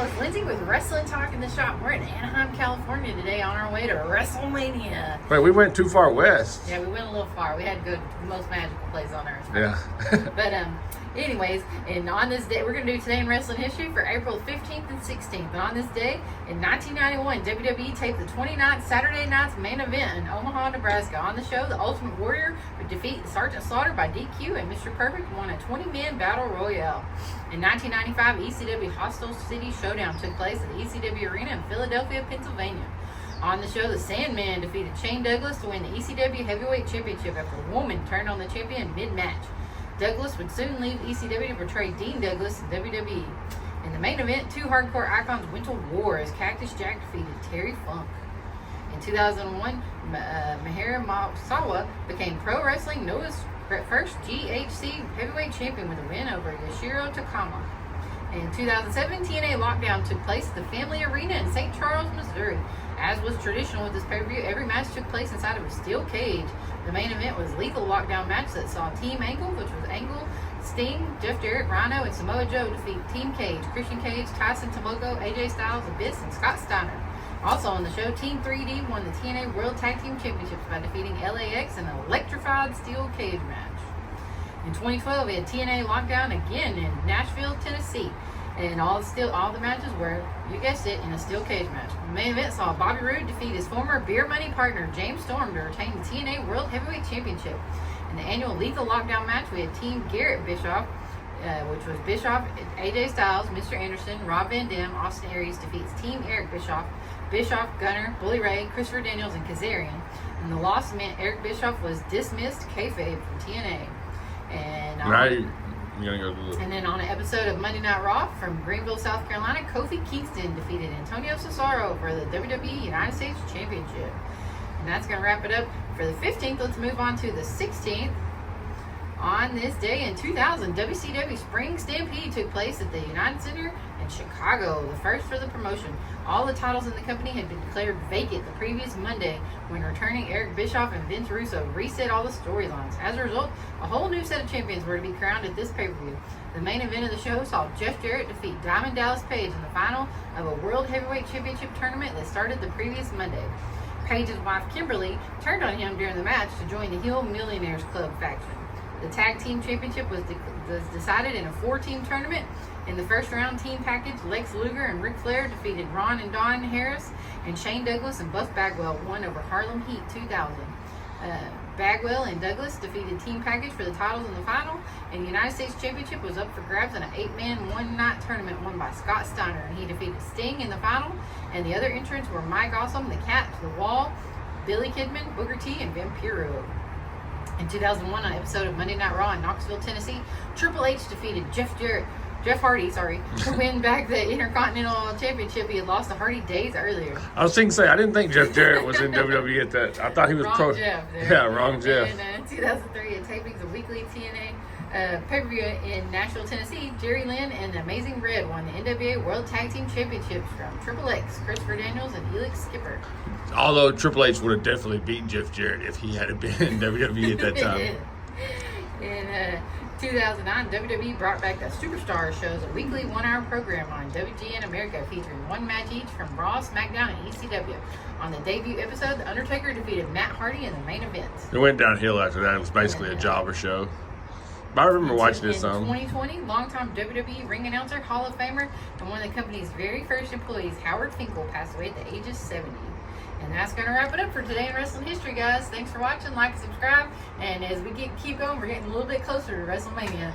it's Lindsay with Wrestling Talk in the Shop. We're in Anaheim, California today on our way to WrestleMania. Wait, we went too far west. Yeah, we went a little far. We had to go to the most magical place on earth. Yeah. But anyways, and on this day, we're going to do Today in Wrestling History for April 15th and 16th. And on this day, in 1991, WWE taped the 29th Saturday night's main event in Omaha, Nebraska. On the show, the Ultimate Warrior would defeat Sergeant Slaughter by DQ, and Mr. Perfect won a 20-man battle royale. In 1995, ECW Hostile City Showdown took place at the ECW Arena in Philadelphia, Pennsylvania. On the show, the Sandman defeated Shane Douglas to win the ECW Heavyweight Championship after a woman turned on the champion mid-match. Douglas would soon leave ECW to portray Dean Douglas in WWE. In the main event, two hardcore icons went to war as Cactus Jack defeated Terry Funk. In 2001, Mahira Masawa became Pro Wrestling Noah's first GHC Heavyweight Champion with a win over Yoshiro Takama. In 2007, TNA Lockdown took place at the Family Arena in St. Charles, Missouri. As was traditional with this pay-per-view, every match took place inside of a steel cage. The main event was a lethal lockdown match that saw Team Angle, which was Angle, Sting, Jeff Jarrett, Rhino, and Samoa Joe defeat Team Cage, Christian Cage, Tyson Tomoko, AJ Styles, Abyss, and Scott Steiner. Also on the show, Team 3D won the TNA World Tag Team Championships by defeating LAX in an electrified steel cage match. In 2012, we had TNA Lockdown again in Nashville, Tennessee. And all the matches were, you guessed it, in a steel cage match. The main event saw Bobby Roode defeat his former Beer Money partner, James Storm, to retain the TNA World Heavyweight Championship. In the annual Lethal Lockdown match, we had Team Garrett Bischoff, which was Bischoff, AJ Styles, Mr. Anderson, Rob Van Dam, Austin Aries defeats Team Eric Bischoff, Bischoff, Gunner, Bully Ray, Christopher Daniels, and Kazarian. And the loss meant Eric Bischoff was dismissed kayfabe from TNA. And You're gonna go to and then on an episode of Monday Night Raw from Greenville, South Carolina, Kofi Kingston defeated Antonio Cesaro for the WWE United States Championship. And that's going to wrap it up for the 15th. Let's move on to the 16th. On this day in 2000, WCW Spring Stampede took place at the United Center in Chicago, the first for the promotion. All the titles in the company had been declared vacant the previous Monday when returning Eric Bischoff and Vince Russo reset all the storylines. As a result, a whole new set of champions were to be crowned at this pay-per-view. The main event of the show saw Jeff Jarrett defeat Diamond Dallas Page in the final of a World Heavyweight Championship tournament that started the previous Monday. Page's wife Kimberly turned on him during the match to join the Heel Millionaires Club faction. The Tag Team Championship was decided in a 4-team tournament. In the first round team package, Lex Luger and Ric Flair defeated Ron and Don Harris, and Shane Douglas and Buff Bagwell won over Harlem Heat 2000. Bagwell and Douglas defeated team package for the titles in the final, and the United States Championship was up for grabs in an 8-man, one-night tournament won by Scott Steiner, and he defeated Sting in the final, and the other entrants were Mike Awesome, The Cat, The Wall, Billy Kidman, Booker T, and Vampiro. In 2001, on an episode of Monday Night Raw in Knoxville, Tennessee, Triple H defeated Jeff Hardy, to win back the Intercontinental Championship he had lost to Hardy days earlier. I was thinking, I didn't think Jeff Jarrett was in WWE at that. I thought he was wrong Jeff there. Yeah, wrong Jeff. In 2003, at tapings of weekly TNA pay-per-view in Nashville, Tennessee, Jerry Lynn and the Amazing Red won the NWA World Tag Team Championships from Triple X, Christopher Daniels, and Elix Skipper. Although Triple H would have definitely beaten Jeff Jarrett if he had been in WWE at that time. In 2009, WWE brought back the Superstar shows, a weekly 1-hour program on WGN America featuring one match each from Raw, SmackDown, and ECW. On the debut episode, The Undertaker defeated Matt Hardy in the main event. It went downhill after that. It was basically a jobber show. But I remember watching this In 2020, longtime WWE ring announcer, Hall of Famer, and one of the company's very first employees, Howard Finkel, passed away at the age of 70. And that's going to wrap it up for Today in Wrestling History, guys. Thanks for watching. Like and subscribe. And as we keep going, we're getting a little bit closer to WrestleMania.